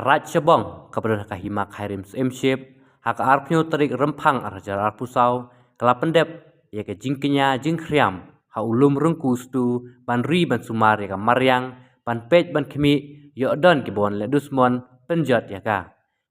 Raj Shabong kepada kahima khairim emship haka arpnyo terik rempang arjar arpusau kala pendep ya ke jingkinya jingkriam ha ulum rengku stu ban ri ban sumar ya ka maryang ban pej ban khimi yo don ki bon le dusmon penjot ya ka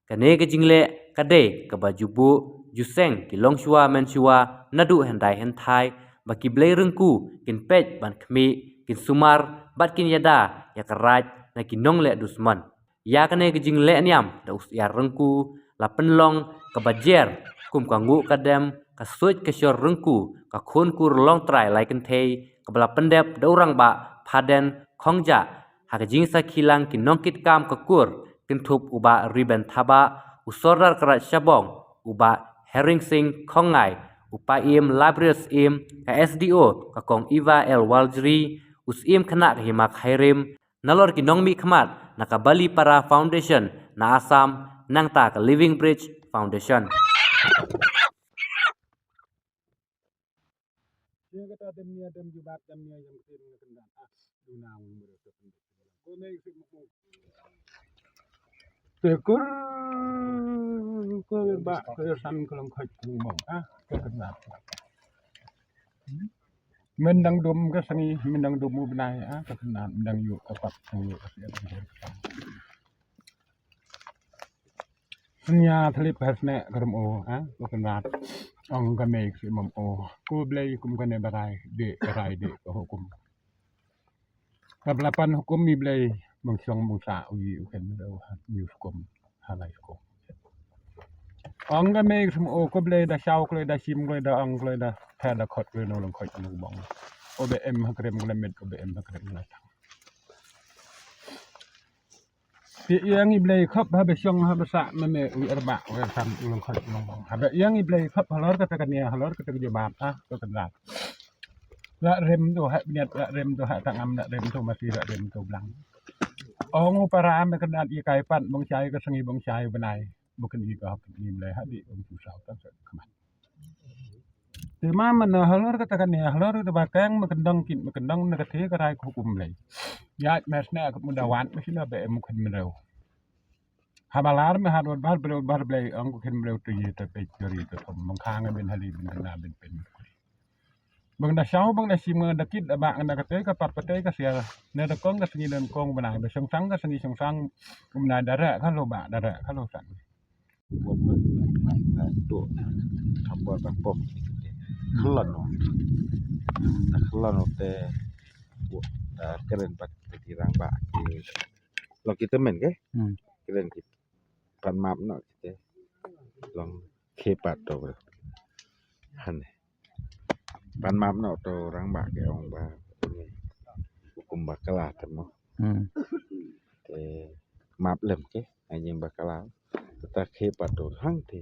kane ke jingle kade ke baju bu juseng ki longshua menshua nadu hendai hentai baki blei rengku kin pej ban khimi kin sumar bat kin yada ya ka raj na ki nong le dusmon ya kane ke jingle niam da us ya rengku la penlong ke bajer kum kangu kadem ka suit ke syur rengku ka khun kur long trai lai kan thei ka bala pendep da urang ba phaden khongja ha ka jing sa khilang ki nongkit kam ka kur kin thup uba riben thaba usorar krat Shabong uba herring sing khongai upa im labrius im ka SDO ka kong Iva El Waljri us im khana ka himak hairim nalor ki nongmi khmat naka Bali Para Foundation na Assam nang ta ka Living Bridge Foundation. Dia kata temnya tem jubat temnya yang kiri kendan dunang mereka ko nei tekur ko ba ko san kolong khoj mong ke kendan mendang dum ke sangi mendang dum benai ke kendan mendang yuk kapat yuk Nya thlip hasne karam o ko kendan ong ka nei si mom o ko blai kum ka ne barai de ko hukum Kablapan hukum mi blai mong syong mong sa uyi uken do mi hukum halai ko ong ka nei sum o ko blai da shaw ko da sim ko da ong ko da ta da khot ko no long khot no bong OBM hakrem glemet OBM hakrem la Pi yang iblai khop ha be syong ha besa meme wi arba wa sam ulung khot no bong ha be yang iblai khop halor ka ta kania halor ka ta jabat ko kan la rem tu hak niat la rem tu hak tangam la rem tu masih la rem tu blang ong para me kendat i kai pan bong chai ka sangi bong chai benai bukan i ka ni mle ha di bong tu sau tak kamat te man halor ka takan ya halor tu bakang me kendang kin me kendang na ka the ka rai hukum mle ya mes na ka mudawan me sina be em khin mle habalar me hadot bar ble ong ko khin mle tu ye ta pe jori ta mong khang ben hali ben na ben pen bang da shaw bang da sim da kit da bang da kate ka pat pate ka sia ne da kong ka singi dan kong benang da song sang ka singi song sang benang dara ka lo ba dara ka lo san tu tambah bapom kelon te keren pak kirang ba lo kita men ke keren kita pan map no kita long kepat to han pan map no to rang ba ke ong ba hukum bakala temo te map lem ke anjing bakala ta kepat to hang te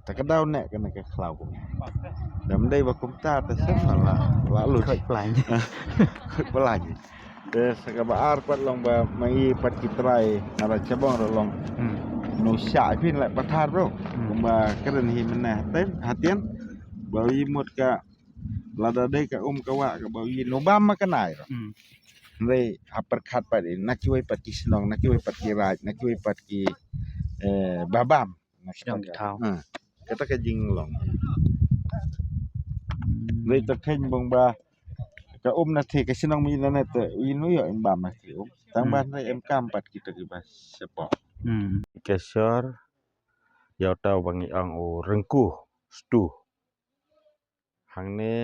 ta ka dau nek ka nek klau dam dai ba kum ta ta sen la lu khoi pelaj te saka ba ar pat long ba mai pat kitrai ara chabong ro long no sha pin la pathar bro kuma keren hi mena ten hatian ba yi mot ka lada dai ka ka wa ka ba yi no bam ma kanai ro re hapar khat pa di nak chui pat ki snong nak chui pat ki raj nak chui pat ki babam nak snong thau kata ka jing long re ta khen bong ba ka na the ka sinong mi na te inu yo em bam na ki tang ban re em kam pat kita ki bas sepo kesor yo tau bangi ang o rengku stu hang ne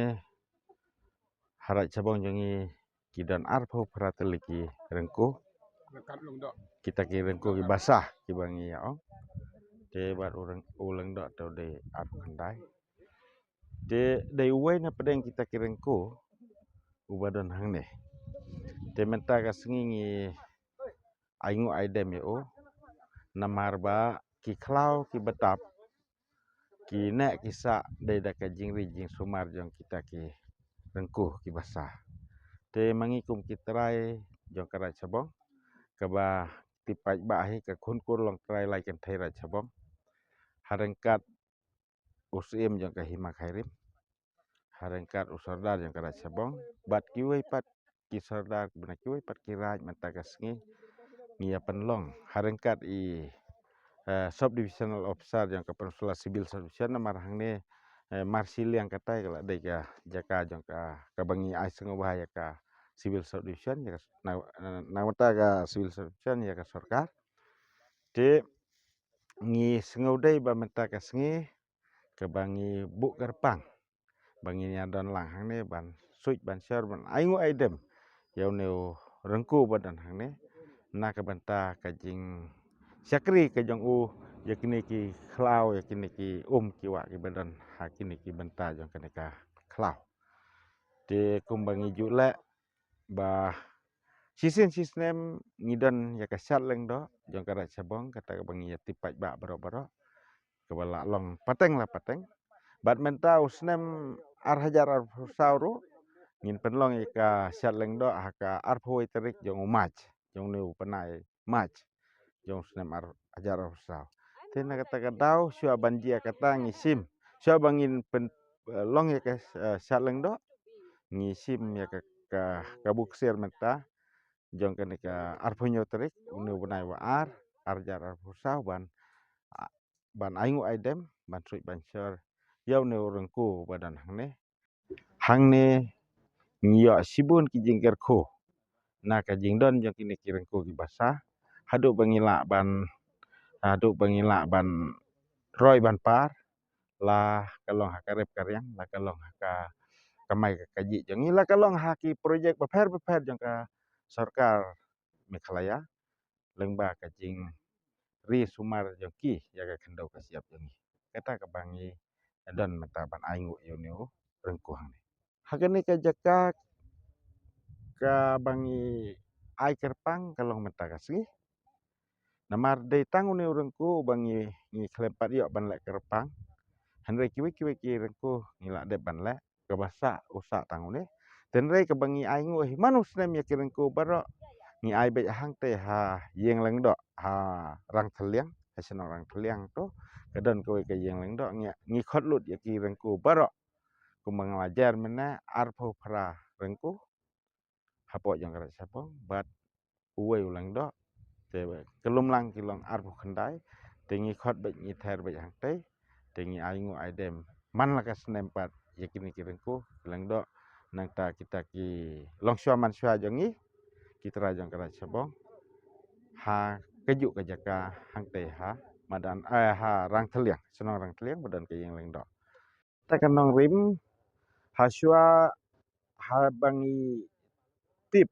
harat cabang jangi kidan arpo prateliki rengku kita ki rengku ki basah ki bangi ya te bar orang ulang dok tau de arpo kandai de uwe na pedeng kita ki rengku ubadan hang ne te menta ka sengi aingu aidem yo namar ba ki klau ki betap ki nek kisa de da ka jingri jing sumar jong kita ki rengku ki basah te mangikum ki trai jong kara cabong ka ba tipai ba hi ka kun kur long trai lai kan thai ra cabong harengkat usim jong ka hima khairim harengkat usardar jong kara cabong bat ki wei pat ki sardar bena ki wei pat ki raj menta ka sengi ngia penlong harengkat sub divisional officer yang ke Peninsula Civil Service namar hang ne marsil yang katai kala dai ka jaka jong ka bangi ai sengo bahaya ka civil service ya na mata ka civil service ya ka sarkar te ngi sengo dai ba mata ka sengi ke bangi bu kerpang bangi nya don lang hang ne ban suit ban share ban aingu aidem yau neu rengku badan hang ne na ka banta ka jing syakri ka jong u yakini ki khlau yakini ki ki wa ki badan hakini ki banta jong kene ka khlau te kumbangi jule ba sistem ngidan ya ka syat leng do jong ka sabong kata ka bangi ya tipat ba baro ke bala long pateng la pateng bat menta usnem ar hajar ar sauru ngin penlong ka syat leng do haka ar phoi terik jong umaj jong neu panai maj jong snem ar hajar ar sau tena kata ka dau syua banjia kata ngisim syua bangin pen long ya ka syat leng do ngisim ya ka buksir menta jong kene ka ar phonyo terik neu panai wa ar jar ar sau ban aingu aidem ban suit ban syar yau neu rengku badan hang ne ngio sibun ki jingker ko na ka jingdon jong kini kireng ko ki basa hadu bangila ban roi ban par la kalong hakarep karyang la kalong haka kamai ka kaji jong ila kalong haki projek beper jong ka sarkar Meghalaya lengba ka jing ri sumar jong ki ya ka kendau ka siap jong kata ka bangi don mata ban aingu yo neu rengku hang hakani ka jaka ka bangi ai kerpang kalong menta kasih namar dei tangu ne urengku bangi ngi klempat yo ban lek kerpang hanre kiwi ki rengku ngila de ban lek ke basa usa tangu ne tenre ke bangi ai ngu manus nem ya kirengku baro ngi ai be hang te ha yeng leng do ha rang theliang hasen orang theliang to kedon kowe ke yeng leng do ngi khotlut ya kirengku baro ku mengajar mena arpo pra rengku hapo jong kara sapong bat uwe ulang do te kelum lang kilong arpo khandai tengi khot be ngi ther be hang te tengi aingu aidem man la kas nempat yakini kirengku lang do nang ta kita ki long syua man syua jongi kita jong kara sapong ha keju ka jaka hang te ha madan ha rang theliang senong rang theliang badan ke yang leng do ta kanong rim ha syua ha bangi tip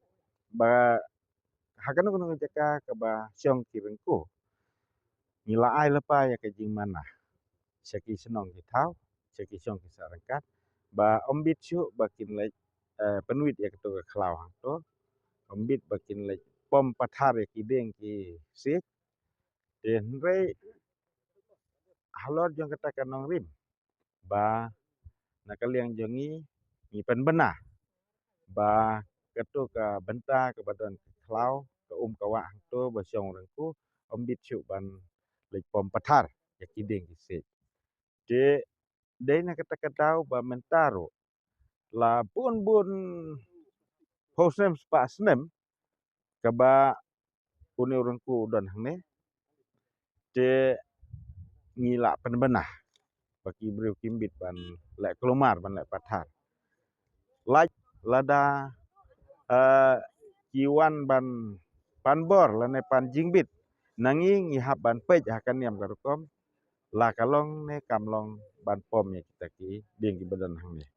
ba hakan ko jaka ka ba syong kirengku nila ai lepa ya ke jing mana seki senong ki thau seki syong ki sarangkat ba ombit syu bakin lek penuit ya ketu khlau hang to ombit bakin lek pom pathar ya ki deng ki sik den re halor jong kata kanong rim ba nakaliang jongi ni pen bena ba ketu ka benta ke badan khlau ke kawa hang to ba syong rengku ombit syu ban lek pom pathar ya ki deng ki sik de dei na kata katau ba mentaro la bun hosem spa snem kaba uni urengku don hang ne de ngila pen benah baki briu kimbit ban lek kelumar ban lek pathar like lada kiwan ban panbor lane pan jingbit nangi ngihap ban pej akan niam karukom la kalong ne kamlong ban pom ya kita ki ding ki badan hang ne